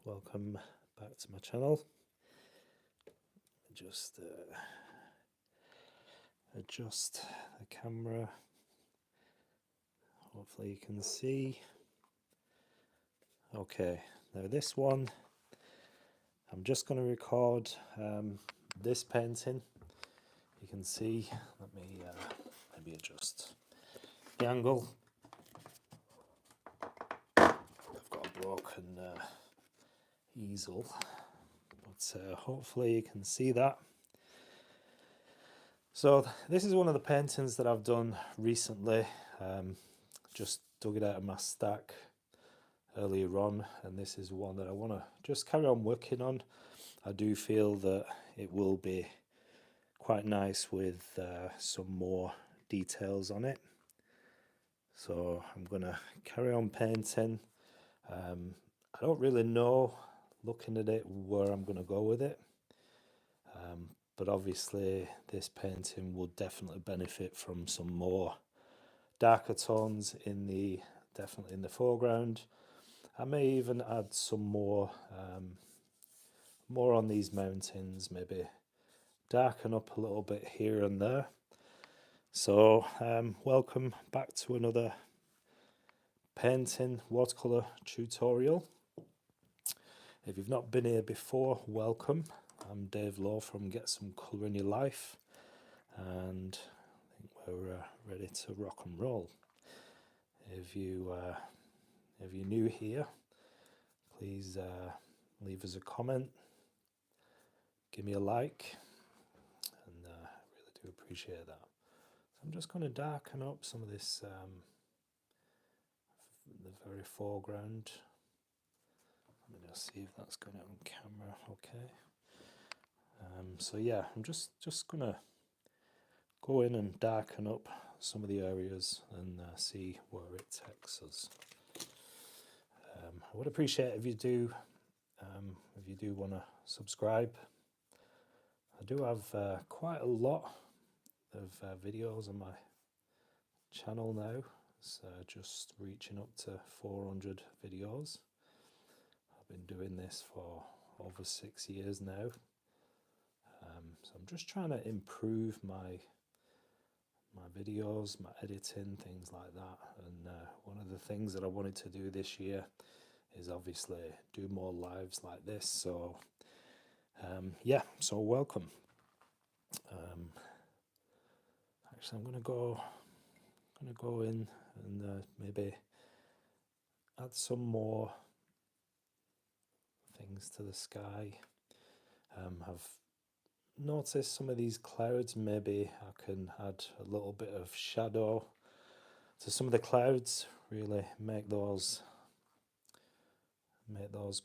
welcome back to my channel. Just adjust the camera, hopefully you can see. Okay, now this one I'm just going to record this painting. You can see, let me maybe adjust the angle. I've got a broken easel, but hopefully you can see that. So this is one of the paintings that I've done recently. Just dug it out of my stack earlier on, and this is one that I want to just carry on working on. I do feel that it will be quite nice with some more details on it. So I'm going to carry on painting. I don't really know, looking at it, where I'm going to go with it. But obviously this painting will definitely benefit from some more darker tones definitely in the foreground. I may even add some more on these mountains, maybe darken up a little bit here and there. So welcome back to another painting watercolor tutorial. If you've not been here before, welcome. I'm Dave Lowe from Get Some Colour in Your Life, and I think we're ready to rock and roll. If you're new here, please leave us a comment, give me a like, and I really do appreciate that. So I'm just going to darken up some of this, the very foreground. Let me just see if that's going out on camera. Okay. So yeah, I'm just going to go in and darken up some of the areas and see where it takes us. I would appreciate if you do want to subscribe. I do have quite a lot of videos on my channel now. It's just reaching up to 400 videos. I've been doing this for over 6 years now. So I'm just trying to improve my videos, my editing, things like that. And one of the things that I wanted to do this year is obviously do more lives like this. So yeah, so welcome. Actually, I'm going to go in and maybe add some more things to the sky. I've noticed some of these clouds, maybe I can add a little bit of shadow to some of the clouds, really make those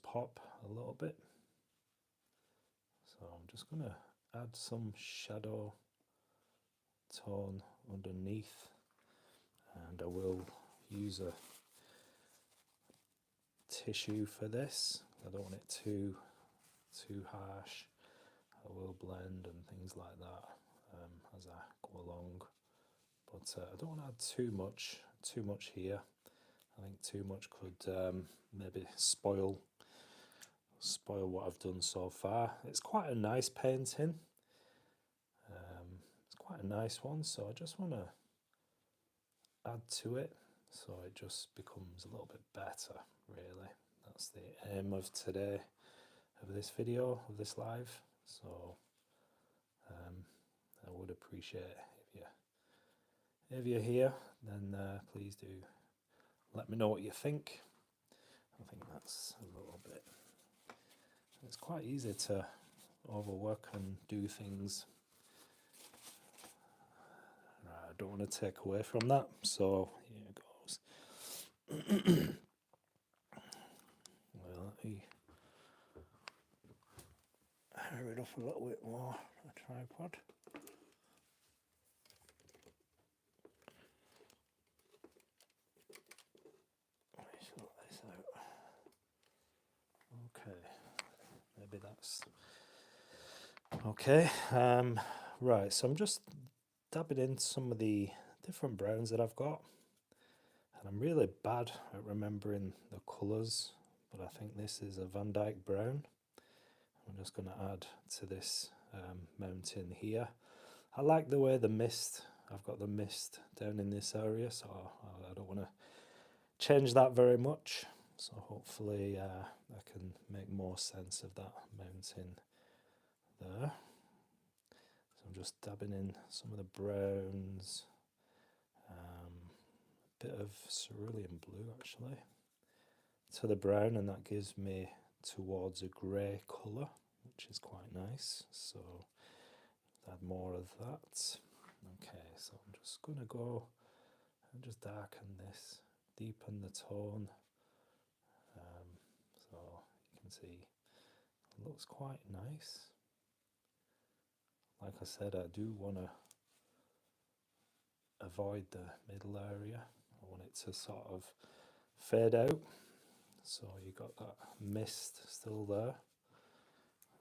pop a little bit. So I'm just going to add some shadow tone underneath, and I will use a tissue for this. I don't want it too harsh. I will blend and things like that as I go along, but I don't want to add too much here. I think too much could maybe spoil what I've done so far. It's quite a nice painting. It's quite a nice one, so I just want to add to it so it just becomes a little bit better, really. That's the aim of today, of this video, of this live. So I would appreciate if you're here, then please do let me know what you think. I think that's a little bit, it's quite easy to overwork and do things. I don't want to take away from that, so here it goes. Well, let me hurry it up a little bit more, a tripod. Let me sort this out. Okay, maybe that's okay. Right, so I'm just dabbing in some of the different browns that I've got, and I'm really bad at remembering the colours, but I think this is a Van Dyke brown. I'm just going to add to this mountain here. I like the way the mist, I've got the mist down in this area, so I don't want to change that very much. So hopefully I can make more sense of that mountain there. So I'm just dabbing in some of the browns, a bit of cerulean blue actually to the brown, and that gives me towards a grey colour, which is quite nice. So add more of that. Okay, so I'm just going to go and just darken this, deepen the tone. So you can see it looks quite nice. Like I said, I do want to avoid the middle area. I want it to sort of fade out. So you got that mist still there.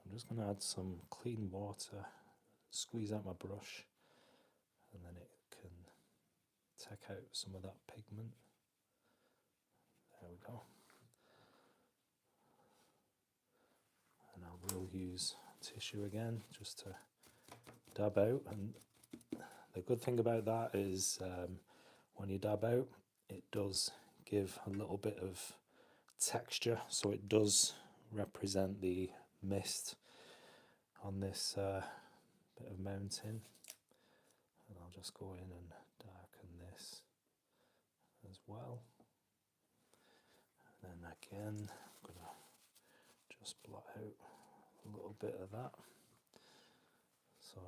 I'm just going to add some clean water, squeeze out my brush, and then it can take out some of that pigment. There we go. And I will use tissue again just to dab out. And the good thing about that is when you dab out, it does give a little bit of texture, so it does represent the mist on this bit of mountain. And I'll just go in and darken this as well. And then again, I'm going to just blot out a little bit of that. So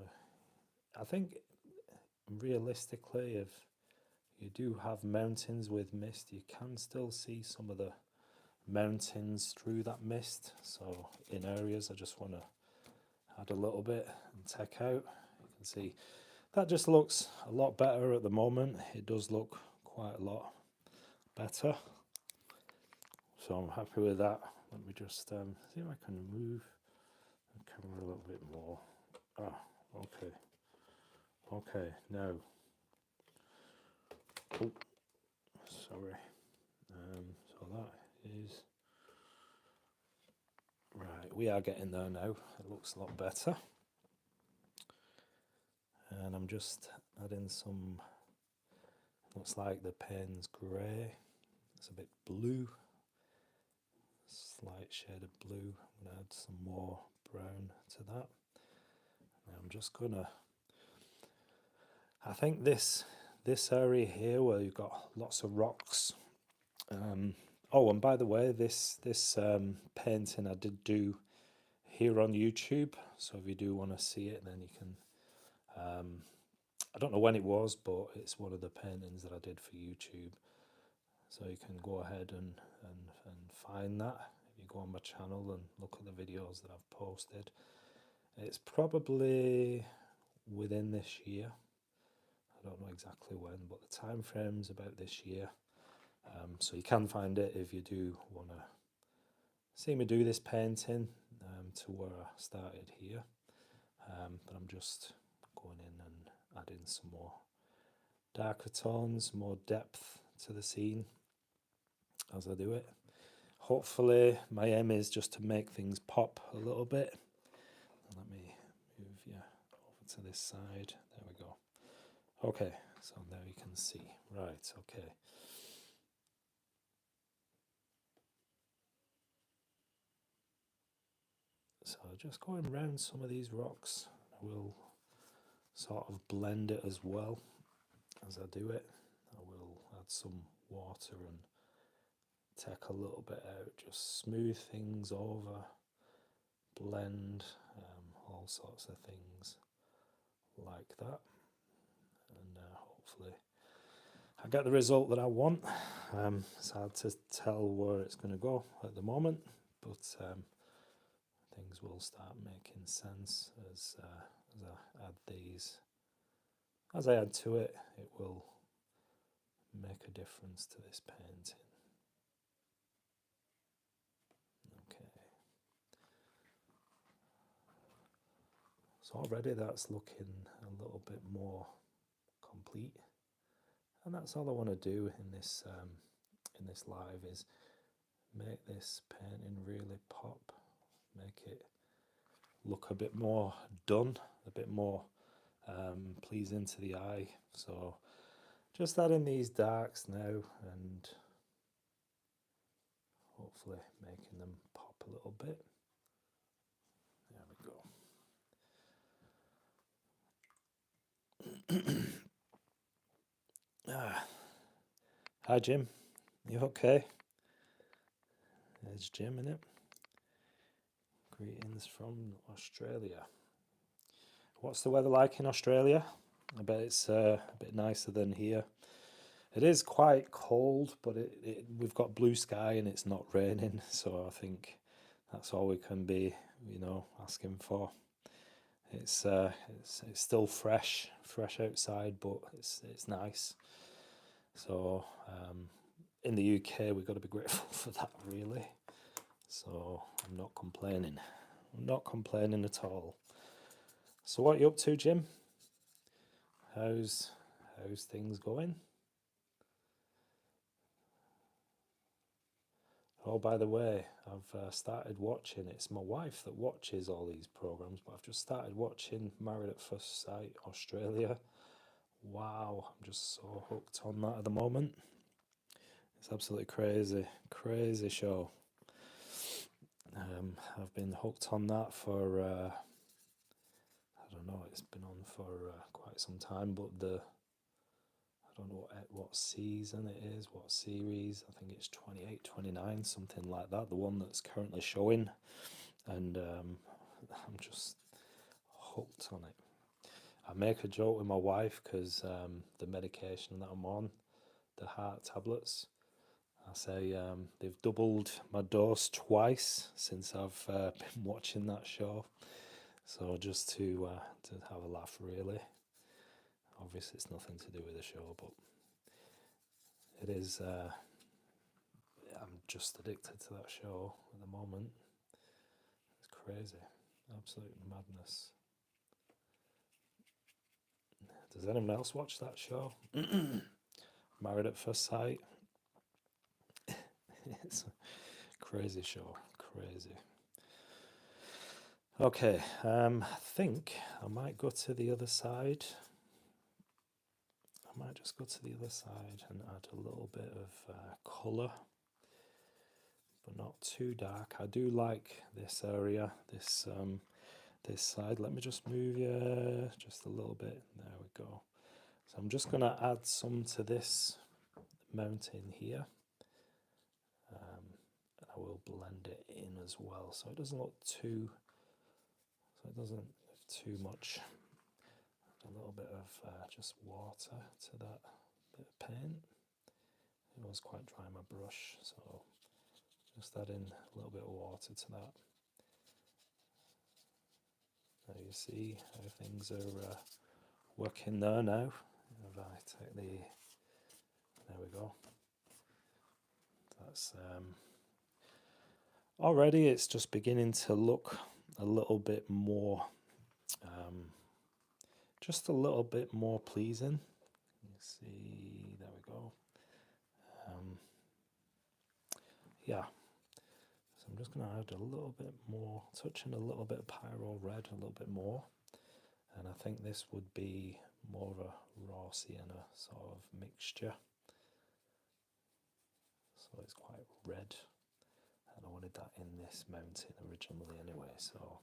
I think realistically, if you do have mountains with mist, you can still see some of the mountains through that mist. So in areas I just want to add a little bit and take out. You can see that just looks a lot better at the moment. It does look quite a lot better. So I'm happy with that. Let me just see if I can move the camera a little bit more. Okay. Okay, now. Oh, sorry. So that is right. We are getting there now. It looks a lot better. And I'm just adding some. Looks like the pen's grey. It's a bit blue. Slight shade of blue. I'm going to add some more brown to that. And I'm just gonna. I think this area here where you've got lots of rocks. Oh, and by the way, this painting I did do here on YouTube. So if you do want to see it, then you can. I don't know when it was, but it's one of the paintings that I did for YouTube. So you can go ahead and find that. If you go on my channel and look at the videos that I've posted. It's probably within this year. I don't know exactly when, but the time frame's about this year. So you can find it if you do want to see me do this painting to where I started here. But I'm just going in and adding some more darker tones, more depth to the scene as I do it. Hopefully my aim is just to make things pop a little bit. Let me move you over to this side. There we go. Okay, so now you can see. Right, okay. So just going around some of these rocks, I will sort of blend it as well as I do it. I will add some water and take a little bit out, just smooth things over, blend all sorts of things like that, and hopefully I get the result that I want. It's hard to tell where it's going to go at the moment, but things will start making sense as I add these. As I add to it, it will make a difference to this painting. Okay. So already that's looking a little bit more complete, and that's all I want to do in this live is make this painting really pop, make it look a bit more done, a bit more pleasing to the eye. So just adding these darks now and hopefully making them pop a little bit. There we go. Hi Jim, you okay? There's Jim in it. Greetings from Australia. What's the weather like in Australia? I bet it's a bit nicer than here. It is quite cold, but we've got blue sky and it's not raining, so I think that's all we can be, asking for. It's still fresh outside, but it's nice. So in the UK, we've got to be grateful for that, really. So I'm not complaining. I'm not complaining at all. So what are you up to, Jim? How's things going? Oh, by the way, I've started watching. It's my wife that watches all these programs, but I've just started watching Married at First Sight Australia. Wow, I'm just so hooked on that at the moment. It's absolutely crazy show. I've been hooked on that for I don't know. It's been on for quite some time, but I don't know what season it is, what series. I think it's 28, 29, something like that. The one that's currently showing, and I'm just hooked on it. I make a joke with my wife because the medication that I'm on, the heart tablets, I say they've doubled my dose twice since I've been watching that show. So just to have a laugh, really. Obviously, it's nothing to do with the show, but it is. I'm just addicted to that show at the moment. It's crazy, absolute madness. Does anyone else watch that show? Married at First Sight. It's a crazy show, crazy. Okay, I think I might go to the other side. I might just go to the other side and add a little bit of colour, but not too dark. I do like this area, this side. Let me just move you just a little bit. There we go. So I'm just going to add some to this mountain here. And I will blend it in as well, so it doesn't look too. So it doesn't have too much. A little bit of just water to that bit of paint. It was quite dry, my brush, so just adding a little bit of water to that. Now you see how things are working there now. If I take there we go. That's already it's just beginning to look a little bit more, just a little bit more pleasing. You see, there we go. Yeah. So I'm just going to add a little bit more, touching a little bit of pyro red, a little bit more. And I think this would be more of a raw sienna sort of mixture. So it's quite red. And I wanted that in this mountain originally anyway, so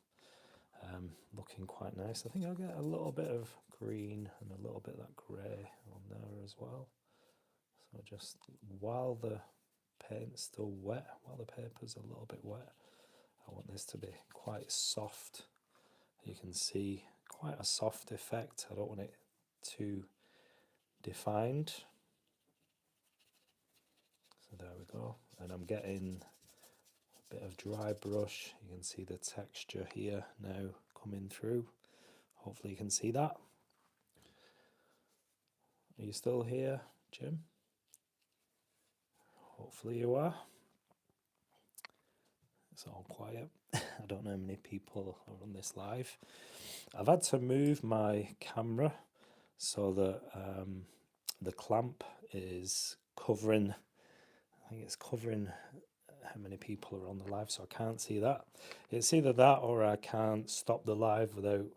looking quite nice. I think I'll get a little bit of green and a little bit of that grey on there as well. So just while the paint's still wet, while the paper's a little bit wet, I want this to be quite soft. You can see quite a soft effect. I don't want it too defined. So there we go. And I'm getting a bit of dry brush. You can see the texture here now coming through. Hopefully you can see that. Are you still here, Jim? Hopefully you are. It's all quiet. I don't know how many people are on this live. I've had to move my camera so that the clamp is covering, I think it's covering how many people are on the live, so I can't see that. It's either that or I can't stop the live without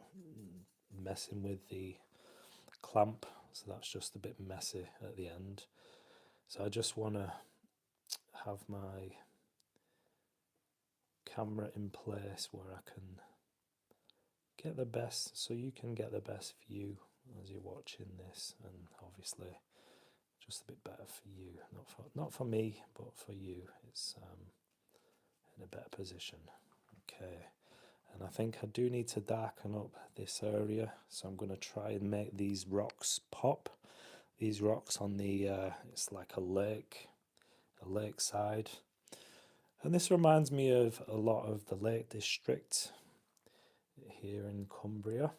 messing with the clamp, so that's just a bit messy at the end. So I just want to have my camera in place where I can get the best, so you can get the best view as you're watching this, and obviously just a bit better for you, not for me, but for you. It's in a better position. Okay, and I think I do need to darken up this area, so I'm going to try and make these rocks pop. These rocks on the it's like a lakeside, and this reminds me of a lot of the Lake District here in Cumbria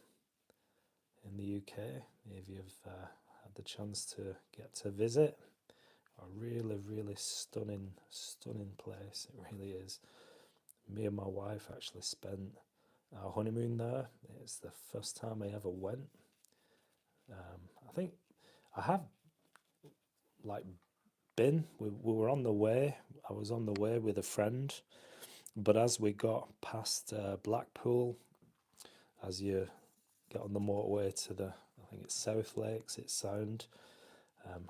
in the UK. If you've had the chance to get to visit, a really stunning place, it really is. Me and my wife actually spent our honeymoon there. It's the first time I ever went. I think I have like been, we were on the way, I was on the way with a friend, but as we got past Blackpool, as you get on the motorway to the, I think it's South Lakes, it's Sound,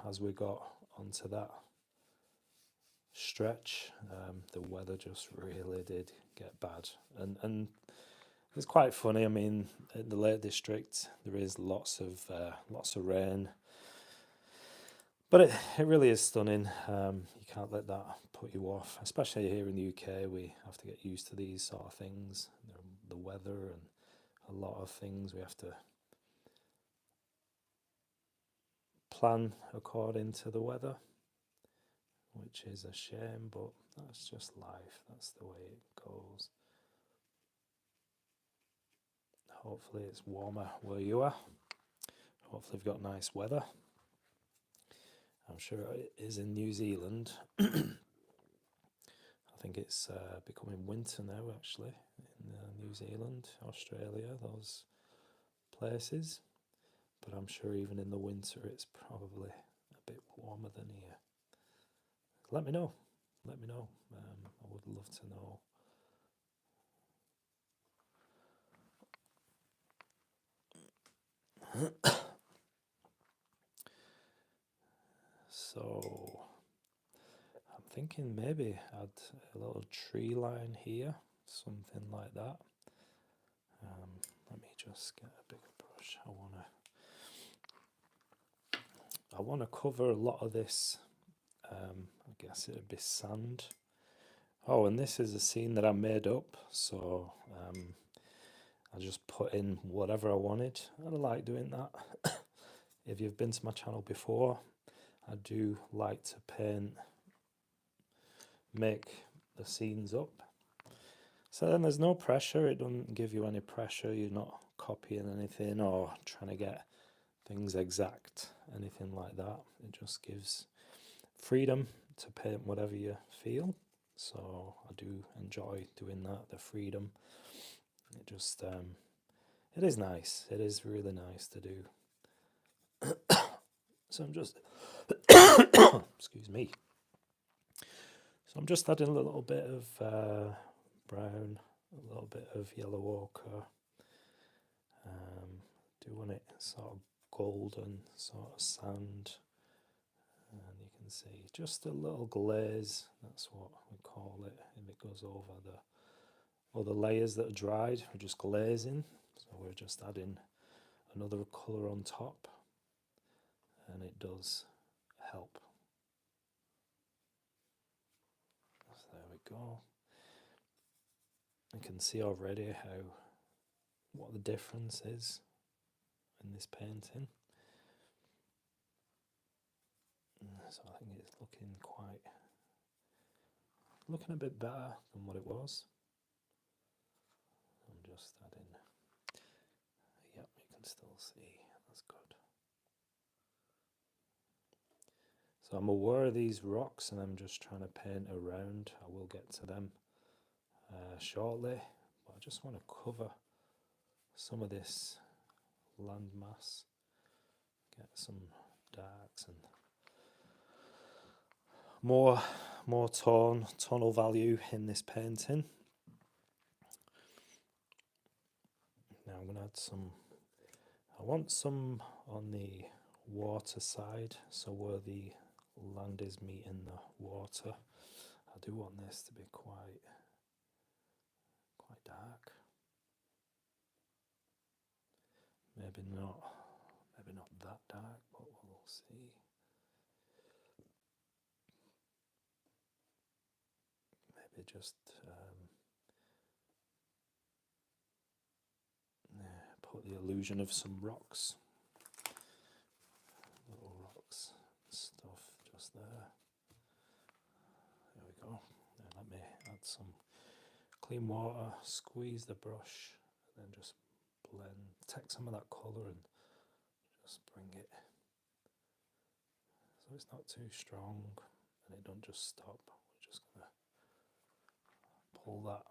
as we got onto that stretch, the weather just really did get bad, and it's quite funny. I mean, in the Lake District there is lots of rain, but it really is stunning. You can't let that put you off, especially here in the UK. We have to get used to these sort of things, the weather and a lot of things. We have to plan according to the weather, which is a shame, but that's just life. That's the way it goes. Hopefully it's warmer where you are. Hopefully you've got nice weather. I'm sure it is in New Zealand. I think it's becoming winter now, actually, in New Zealand, Australia, those places. But I'm sure even in the winter it's probably a bit warmer than here. Let me know. Let me know. I would love to know. So I'm thinking maybe add a little tree line here, something like that. Let me just get a bigger brush. I wanna cover a lot of this. I guess it'd be sand. Oh, and this is a scene that I made up, so I just put in whatever I wanted. I like doing that. If you've been to my channel before, I do like to make the scenes up. So then there's no pressure, it doesn't give you any pressure, you're not copying anything or trying to get things exact, anything like that. It just gives freedom to paint whatever you feel. So I do enjoy doing that, the freedom. It just, it is nice, it is really nice to do. So I'm just, excuse me. So I'm just adding a little bit of brown, a little bit of yellow ochre. Do want it sort of golden, sort of sand. And you can see just a little glaze, that's what we call it. If it goes over the other layers that are dried, we're just glazing. So we're just adding another colour on top. And it does help. So there we go. You can see already what the difference is in this painting. So I think it's looking a bit better than what it was. I'm just adding, yep, you can still see, that's good. So I'm aware of these rocks and I'm just trying to paint around. I will get to them shortly, but I just want to cover some of this landmass, get some darks and more tonal value in this painting. Now I'm going to add some, I want some on the water side, so where the land is meeting the water. I do want this to be quite dark. Maybe not that dark, but we'll see. Maybe just put the illusion of some rocks, little rocks and stuff just there. There we go. Now let me add some clean water, squeeze the brush, and then just blend, take some of that colour and just bring it so it's not too strong and it don't just stop. We're just going to pull that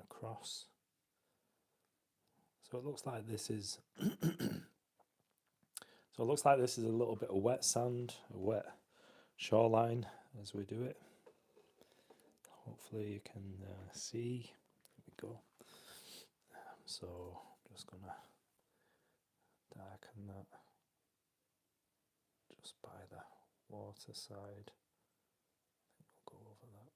across. So it looks like this is so it looks like this is a little bit of wet sand, a wet shoreline as we do it. Hopefully you can see. There we go. So just gonna darken that just by the water side. I think we'll go over that.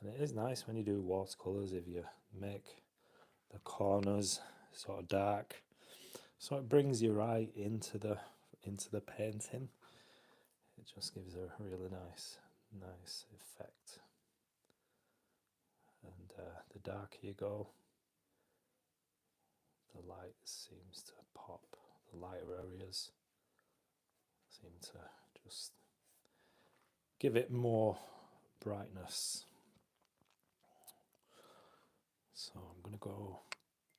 And it is nice when you do watercolors if you make the corners sort of dark, so it brings your eye into the painting. It just gives a really nice effect. And the darker you go, the light seems to pop. The lighter areas seem to just give it more brightness. So I'm going to go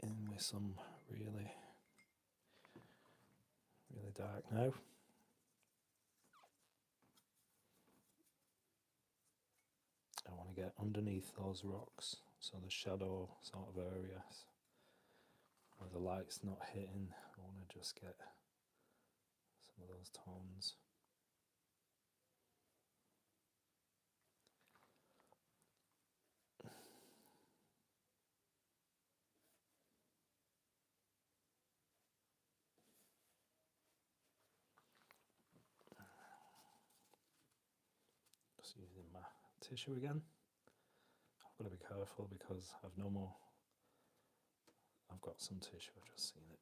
in with some really dark now. I want to get underneath those rocks, so the shadow sort of areas where the light's not hitting. I want to just get some of those tones. Just using my tissue again. I've got to be careful because I've no more. I've got some tissue, I've just seen it.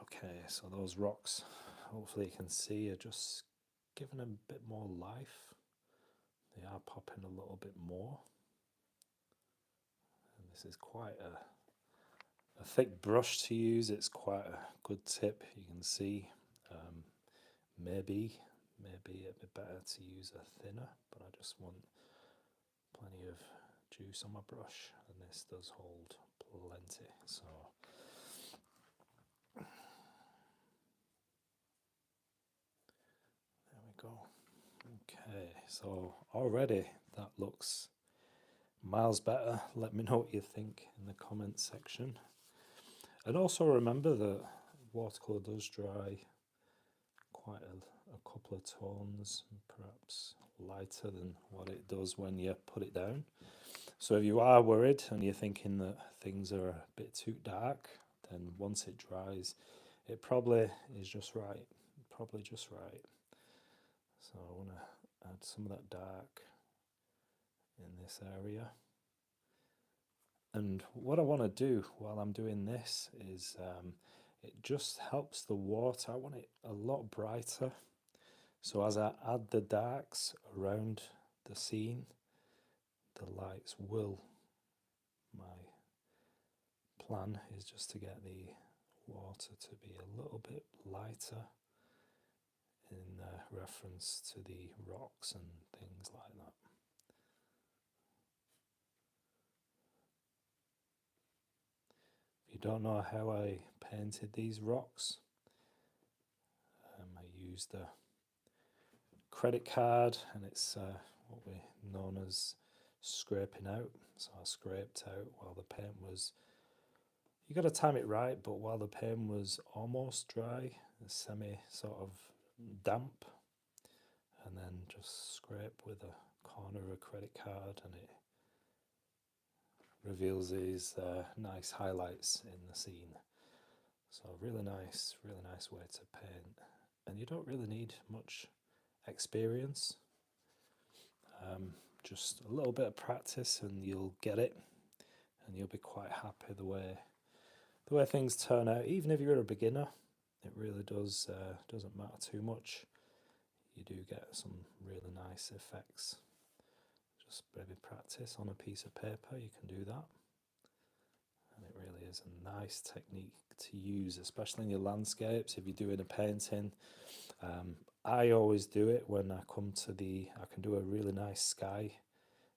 Okay, so those rocks, hopefully you can see, are just giving a bit more life. They are popping a little bit more. And this is quite a thick brush to use. It's quite a good tip, you can see. Maybe it'd be better to use a thinner, but I just want plenty of juice on my brush, and this does hold plenty. So there we go. Okay, so already that looks miles better. Let me know what you think in the comments section. And also remember that watercolour does dry quite a couple of tones, perhaps lighter than what it does when you put it down. So if you are worried and you're thinking that things are a bit too dark, then once it dries, it probably is just right. Probably just right. So I want to add some of that dark in this area. And what I want to do while I'm doing this is it just helps the water. I want it a lot brighter. So as I add the darks around the scene, the lights will. My plan is just to get the water to be a little bit lighter in reference to the rocks and things like that. If you don't know how I painted these rocks, I used a credit card, and it's what we known as scraping out. So I scraped out while the paint was you got to time it right, but while the paint was almost dry, semi sort of damp, and then just scrape with a corner of a credit card and it reveals these nice highlights in the scene. So really nice way to paint. And you don't really need much experience. Just a little bit of practice and you'll get it, and you'll be quite happy the way things turn out. Even if you're a beginner, it really doesn't matter too much. You do get some really nice effects. Just maybe practice on a piece of paper, you can do that. And it really is a nice technique to use, especially in your landscapes. If you're doing a painting, I always do it when I come to I can do a really nice sky.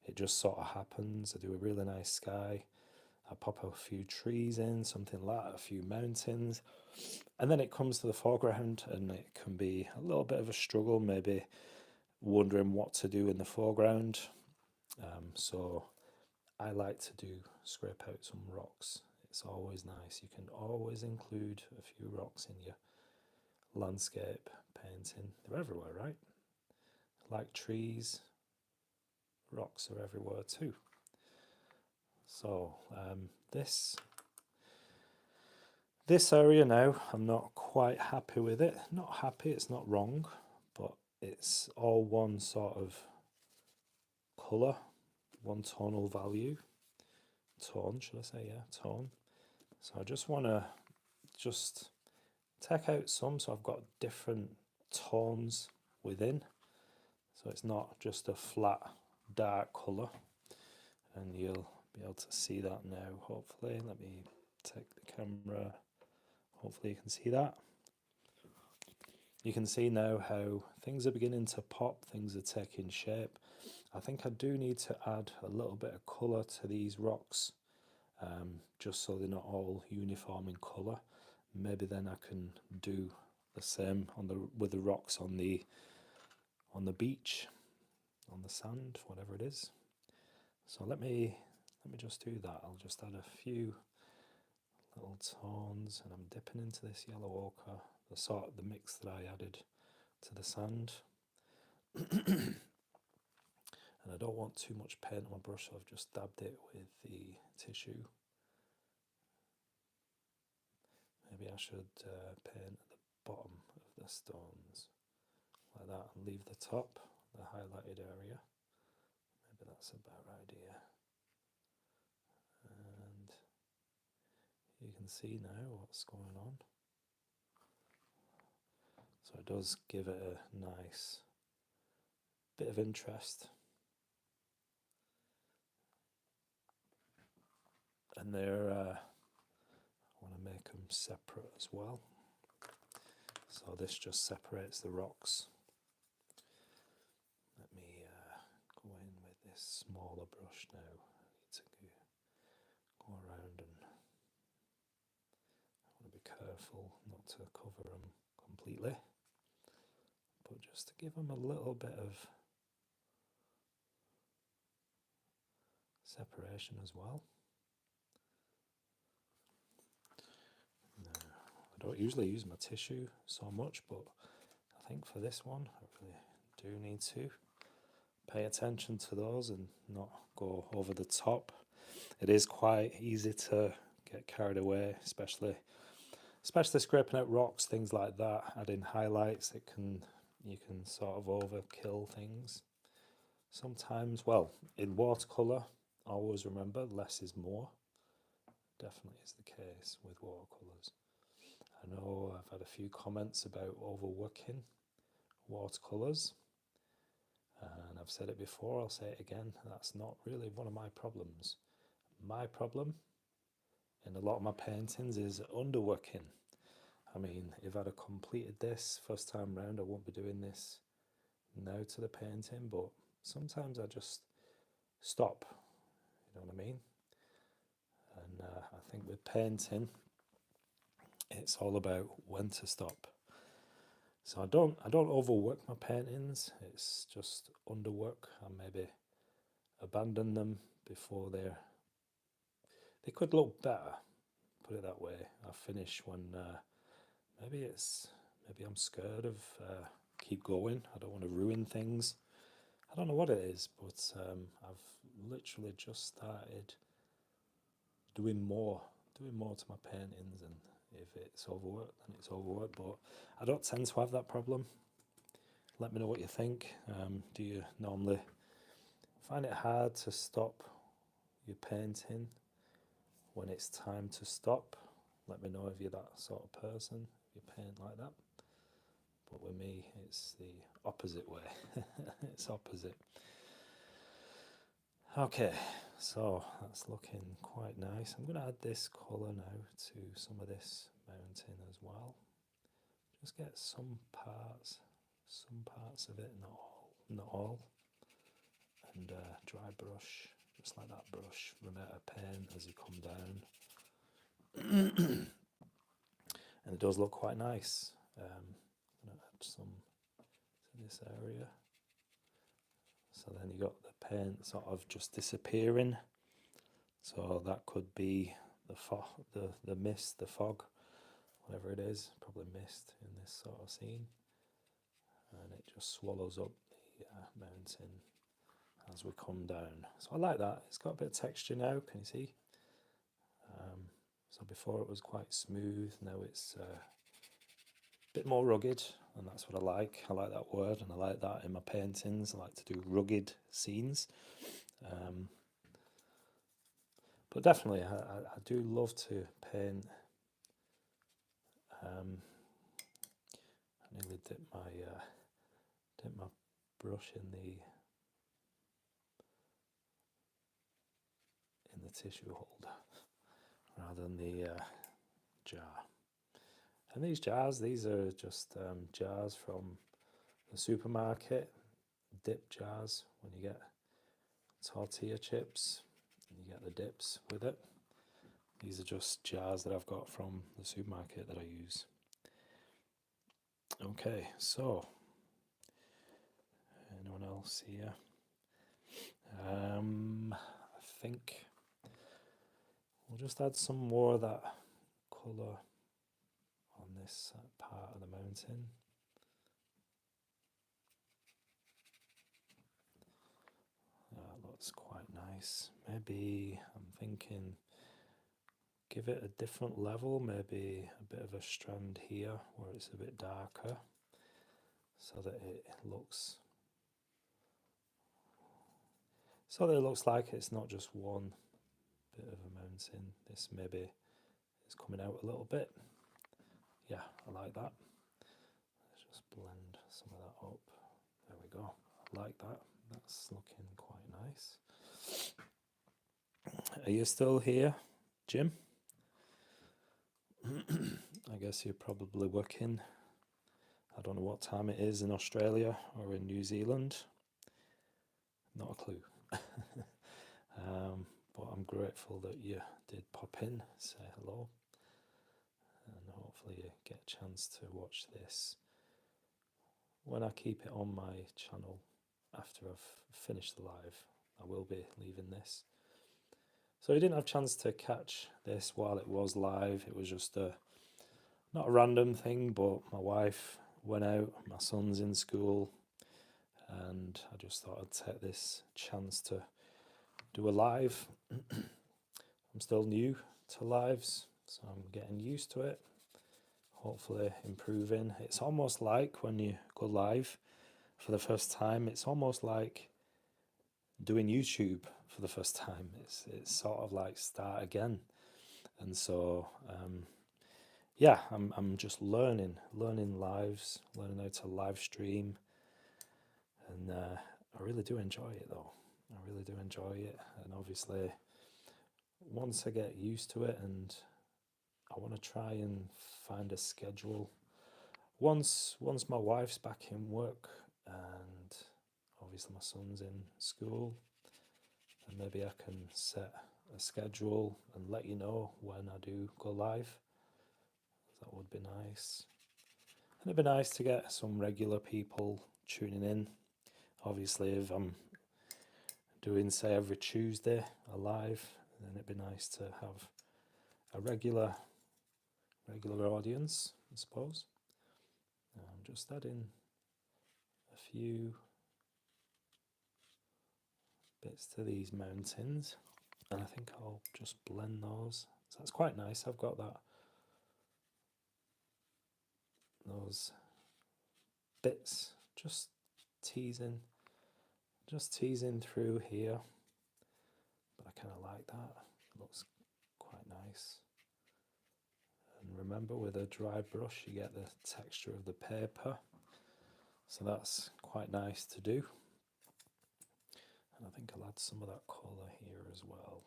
It just sort of happens. I do a really nice sky. I pop a few trees in, something like that, a few mountains. And then it comes to the foreground and it can be a little bit of a struggle, maybe wondering what to do in the foreground. So I like to scrape out some rocks. It's always nice. You can always include a few rocks in your landscape painting. They're everywhere, right? Like trees, rocks are everywhere too. So this area now, I'm not quite happy with it. Not happy, it's not wrong, but it's all one sort of colour, one tonal value. Tone, should I say? Yeah, tone. So I just want to take out some, so I've got different tones within. So it's not just a flat dark colour, and you'll be able to see that now, hopefully. Let me take the camera. Hopefully you can see that. You can see now how things are beginning to pop, things are taking shape. I think I do need to add a little bit of colour to these rocks, just so they're not all uniform in colour. Maybe then I can do the same with the rocks on the beach, on the sand, whatever it is. So let me just do that. I'll just add a few little tones, and I'm dipping into this yellow ochre, the mix that I added to the sand. And I don't want too much paint on my brush, so I've just dabbed it with the tissue. Maybe I should paint at the bottom of the stones like that and leave the top, the highlighted area. Maybe that's a better idea. And you can see now what's going on. So it does give it a nice bit of interest. And I want to make them separate as well. So this just separates the rocks. Let me go in with this smaller brush now. I need to go around, and I want to be careful not to cover them completely, but just to give them a little bit of separation as well. I don't usually use my tissue so much, but I think for this one I really do need to pay attention to those and not go over the top. It is quite easy to get carried away, especially scraping out rocks, things like that, adding highlights. You can sort of overkill things sometimes. Well, in watercolor, always remember less is more. Definitely is the case with watercolors. I know I've had a few comments about overworking watercolors, and I've said it before, I'll say it again, that's not really one of my problems. My problem in a lot of my paintings is underworking. I mean, if I'd have completed this first time round, I won't be doing this now to the painting, but sometimes I just stop, you know what I mean? And I think with painting, it's all about when to stop. So I don't overwork my paintings. It's just underwork. I maybe abandon them before they could look better, put it that way. I finish when maybe I'm scared of keep going. I don't want to ruin things. I don't know what it is, but I've literally just started doing more to my paintings, and if it's overworked, then it's overworked. But I don't tend to have that problem. Let me know what you think. Do you normally find it hard to stop your painting when it's time to stop? Let me know if you're that sort of person, if you paint like that. But with me, it's the opposite way. It's opposite. Okay, so that's looking quite nice. I'm going to add this colour now to some of this mountain as well. Just get some parts of it, not all. And dry brush, just like that brush, run out of paint as you come down. And it does look quite nice. I'm going to add some to this area. So then you got the paint sort of just disappearing. So that could be the mist, the fog, whatever it is, probably mist in this sort of scene. And it just swallows up the mountain as we come down. So I like that. It's got a bit of texture now, can you see? So before it was quite smooth, now it's a bit more rugged, and that's what I like. I like that word, and I like that in my paintings. I like to do rugged scenes. But definitely, I do love to paint. I nearly dipped my brush in the tissue holder rather than the jar. And these jars, these are just jars from the supermarket, dip jars. When you get tortilla chips and you get the dips with it. These are just jars that I've got from the supermarket that I use. Okay, so anyone else here? I think we'll just add some more of that colour on this part of the mountain. That looks quite nice. Maybe I'm thinking give it a different level, maybe a bit of a strand here where it's a bit darker, so that it looks like it's not just one bit of a mountain. This maybe is coming out a little bit. Yeah, I like that. Let's just blend some of that up. There we go. I like that. That's looking quite nice. Are you still here, Jim? I guess you're probably working. I don't know what time it is in Australia or in New Zealand. Not a clue. But I'm grateful that you did pop in, say hello, and hopefully you get a chance to watch this when I keep it on my channel after I've finished the live. I will be leaving this. So you didn't have a chance to catch this while it was live. It was just not a random thing, but my wife went out, my son's in school, and I just thought I'd take this chance to do a live. I'm still new to lives, so I'm getting used to it, hopefully improving. It's almost like when you go live for the first time, it's almost like doing YouTube for the first time. It's sort of like start again. And so yeah, I'm just learning lives, learning how to live stream, and I really do enjoy it though. I really do enjoy it, and obviously once I get used to it, and I want to try and find a schedule. Once my wife's back in work and obviously my son's in school, and maybe I can set a schedule and let you know when I do go live. That would be nice. And it'd be nice to get some regular people tuning in. Obviously, if I'm doing, say, every Tuesday a live, then it'd be nice to have a regular audience, I suppose. Just adding a few bits to these mountains, and I think I'll just blend those. So that's quite nice. I've got those bits just teasing through here, but I kind of like that. It looks quite nice. And remember, with a dry brush you get the texture of the paper, so that's quite nice to do. And I think I'll add some of that colour here as well.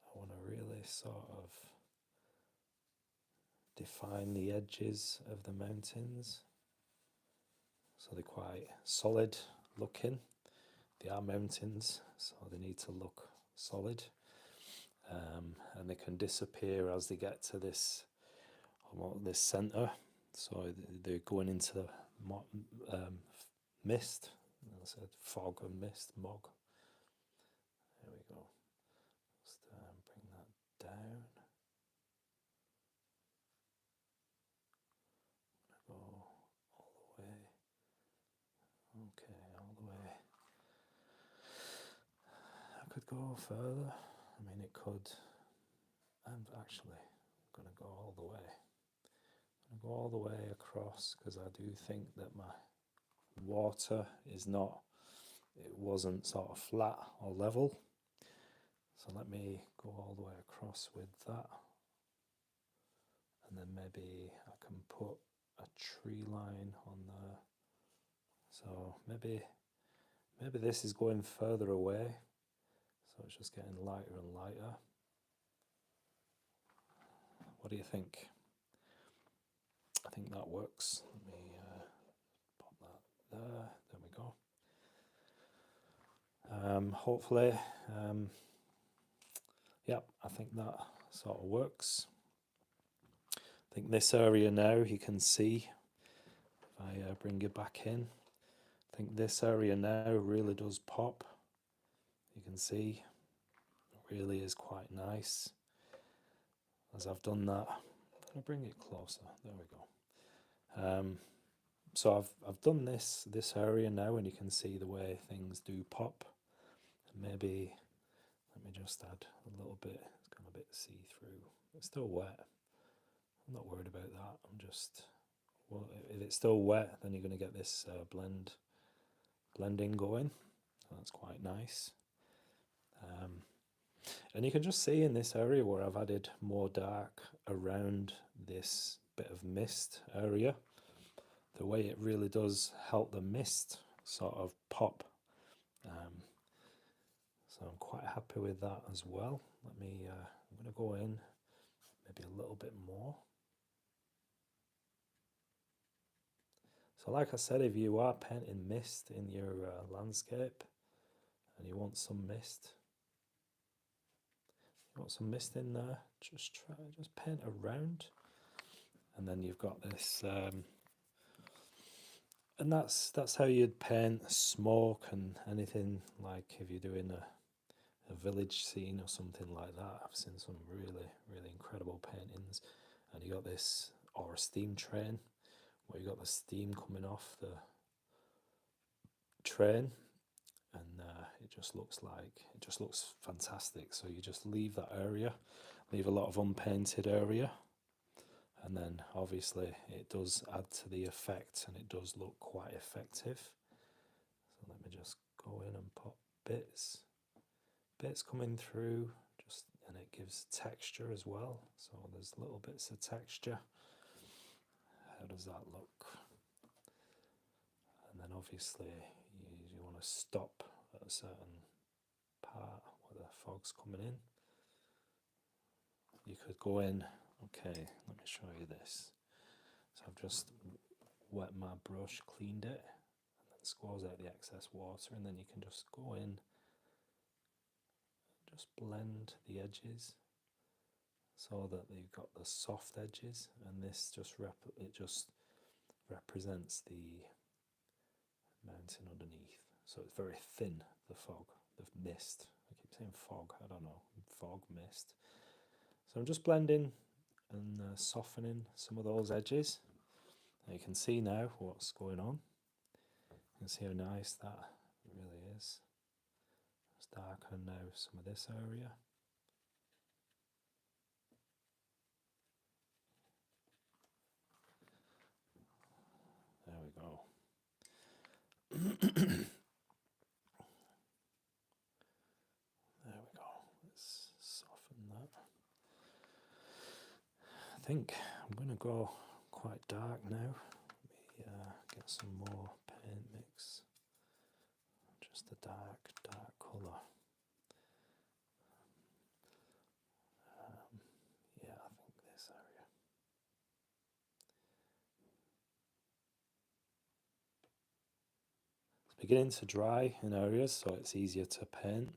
I want to really sort of define the edges of the mountains, so they're quite solid looking. They are mountains, so they need to look solid, and they can disappear as they get to this centre. So they're going into the mist. I said fog and mist, mog. There we go. Just bring that down. Go all the way. Okay, all the way. I could go further. I mean, it could. I'm actually going to go all the way. I'm going to go all the way across, because I do think that my water it wasn't sort of flat or level. So let me go all the way across with that. And then maybe I can put a tree line on there. So maybe this is going further away, so it's just getting lighter and lighter. What do you think? I think that works. Let me pop that there. There we go. Hopefully, yeah, I think that sort of works. I think this area now, you can see, if I bring it back in, I think this area now really does pop. You can see it really is quite nice. As I've done that, I'll bring it closer. There we go. So I've done this area now, and you can see the way things do pop. And maybe let me just add a little bit. It's gone a bit see-through. It's still wet. I'm not worried about that. Well, if it's still wet, then you're going to get this blending going. So that's quite nice. And you can just see in this area where I've added more dark around this bit of mist area, the way it really does help the mist sort of pop. So I'm quite happy with that as well. I'm going to go in maybe a little bit more. So like I said, if you are painting mist in your landscape and you want some mist, in there, just paint around, and then you've got this, and that's how you'd paint smoke and anything, like if you're doing a village scene or something like that. I've seen some really, really incredible paintings, and you got this, or a steam train, where you got the steam coming off the train, and it just looks fantastic. So you just leave that area, leave a lot of unpainted area, and then obviously it does add to the effect, and it does look quite effective. So let me just go in and put bits coming through, and it gives texture as well. So there's little bits of texture. How does that look? And then obviously you want to stop at a certain part where the fog's coming in. You could go in, okay, let me show you this. So I've just wet my brush, cleaned it, and then squoze out the excess water, and then you can just go in, just blend the edges so that you've got the soft edges, and this just represents the mountain underneath. So it's very thin, the fog, the mist. I keep saying fog, I don't know, fog, mist. So I'm just blending and softening some of those edges. And you can see now what's going on. You can see how nice that really is. Let's darken now some of this area. There we go. There we go. Let's soften that. I think I'm going to go quite dark now. Let me get some more paint mix. Just a dark colour. Yeah, I think this area. It's beginning to dry in areas, so it's easier to paint.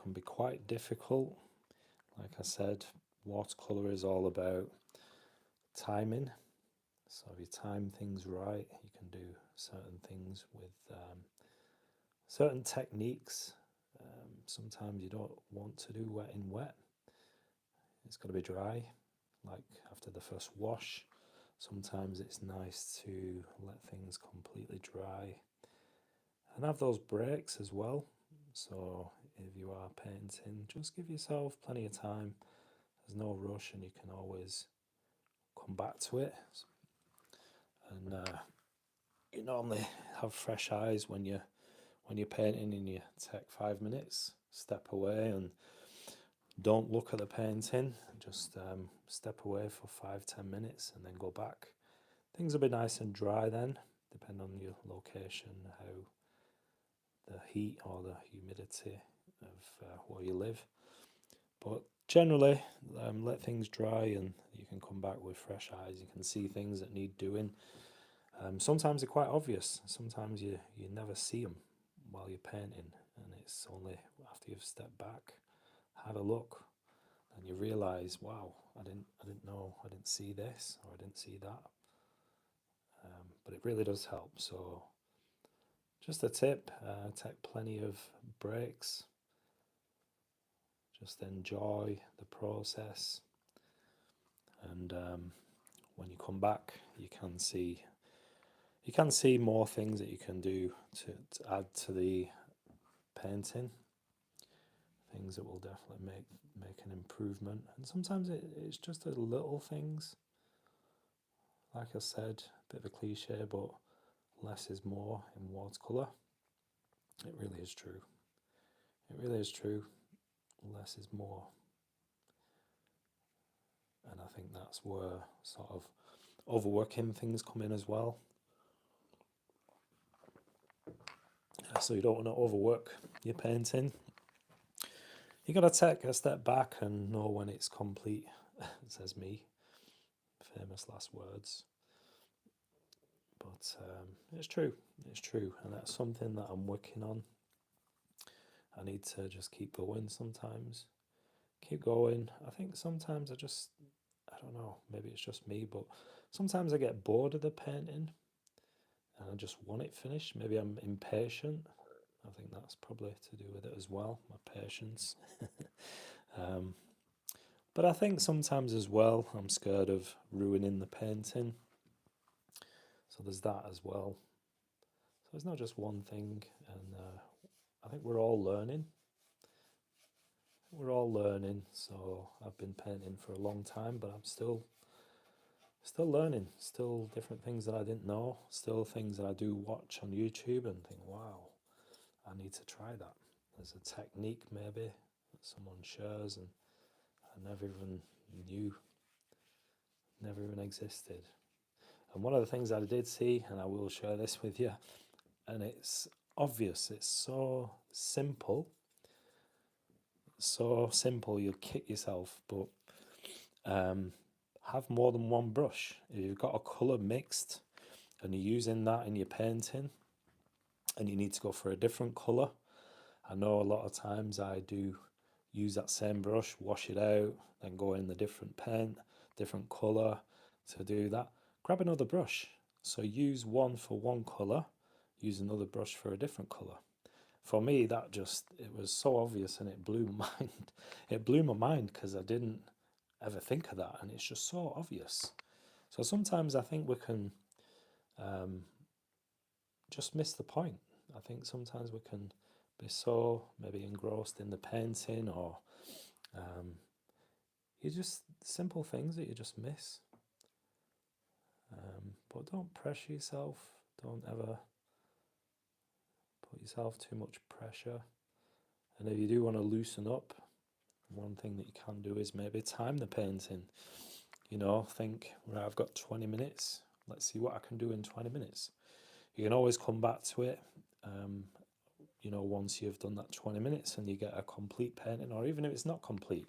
Can be quite difficult. Like I said, watercolor is all about timing. So if you time things right, you can do certain things with certain techniques. Sometimes you don't want to do wet in wet. It's got to be dry, like after the first wash. Sometimes it's nice to let things completely dry and have those breaks as well. So if you are painting, just give yourself plenty of time. There's no rush, and you can always come back to it. And you normally have fresh eyes when you're painting, and you take 5 minutes, step away, and don't look at the painting. Just step away for 5-10 minutes, and then go back. Things will be nice and dry then, depending on your location, how the heat or the humidity of where you live. But generally, let things dry, and you can come back with fresh eyes. You can see things that need doing. Sometimes they're quite obvious. Sometimes you never see them while you're painting, and it's only after you've stepped back, had a look, and you realise, wow, I didn't know, I didn't see this, or I didn't see that. But it really does help. So just a tip, take plenty of breaks. Just enjoy the process, and when you come back, you can see more things that you can do to add to the painting. Things that will definitely make an improvement. And sometimes it's just the little things. Like I said, a bit of a cliche, but less is more in watercolour. It really is true. It really is true. Less is more. And I think that's where sort of overworking things come in as well. So you don't want to overwork your painting. You got to take a step back and know when it's complete. Says me. Famous last words. But it's true. It's true. And that's something that I'm working on. I need to just keep going sometimes. Keep going. I think sometimes I don't know, maybe it's just me, but sometimes I get bored of the painting and I just want it finished. Maybe I'm impatient. I think that's probably to do with it as well, my patience. But I think sometimes as well, I'm scared of ruining the painting. So there's that as well. So it's not just one thing, and I think we're all learning. We're all learning. So I've been painting for a long time, but I'm still learning. Still different things that I didn't know. Still things that I do watch on YouTube and think, wow, I need to try that. There's a technique maybe that someone shares, and I never even knew, never even existed. And one of the things I did see, and I will share this with you, and it's obvious, it's so simple you'll kick yourself, but have more than one brush. If you've got a colour mixed and you're using that in your painting and you need to go for a different colour, I know a lot of times I do use that same brush, wash it out, then go in the different paint, different colour to do that. Grab another brush. So use one for one colour, use another brush for a different colour. for me, it was so obvious, and it blew my mind. It blew my mind because I didn't ever think of that, and it's just so obvious. So sometimes I think we can just miss the point. I think sometimes we can be so maybe engrossed in the painting, or you just simple things that you just miss. But don't pressure yourself. Don't ever put yourself too much pressure. And if you do want to loosen up, one thing that you can do is maybe time the painting. You know, think, right, I've got 20 minutes. Let's see what I can do in 20 minutes. You can always come back to it, you know, once you've done that 20 minutes and you get a complete painting, or even if it's not complete,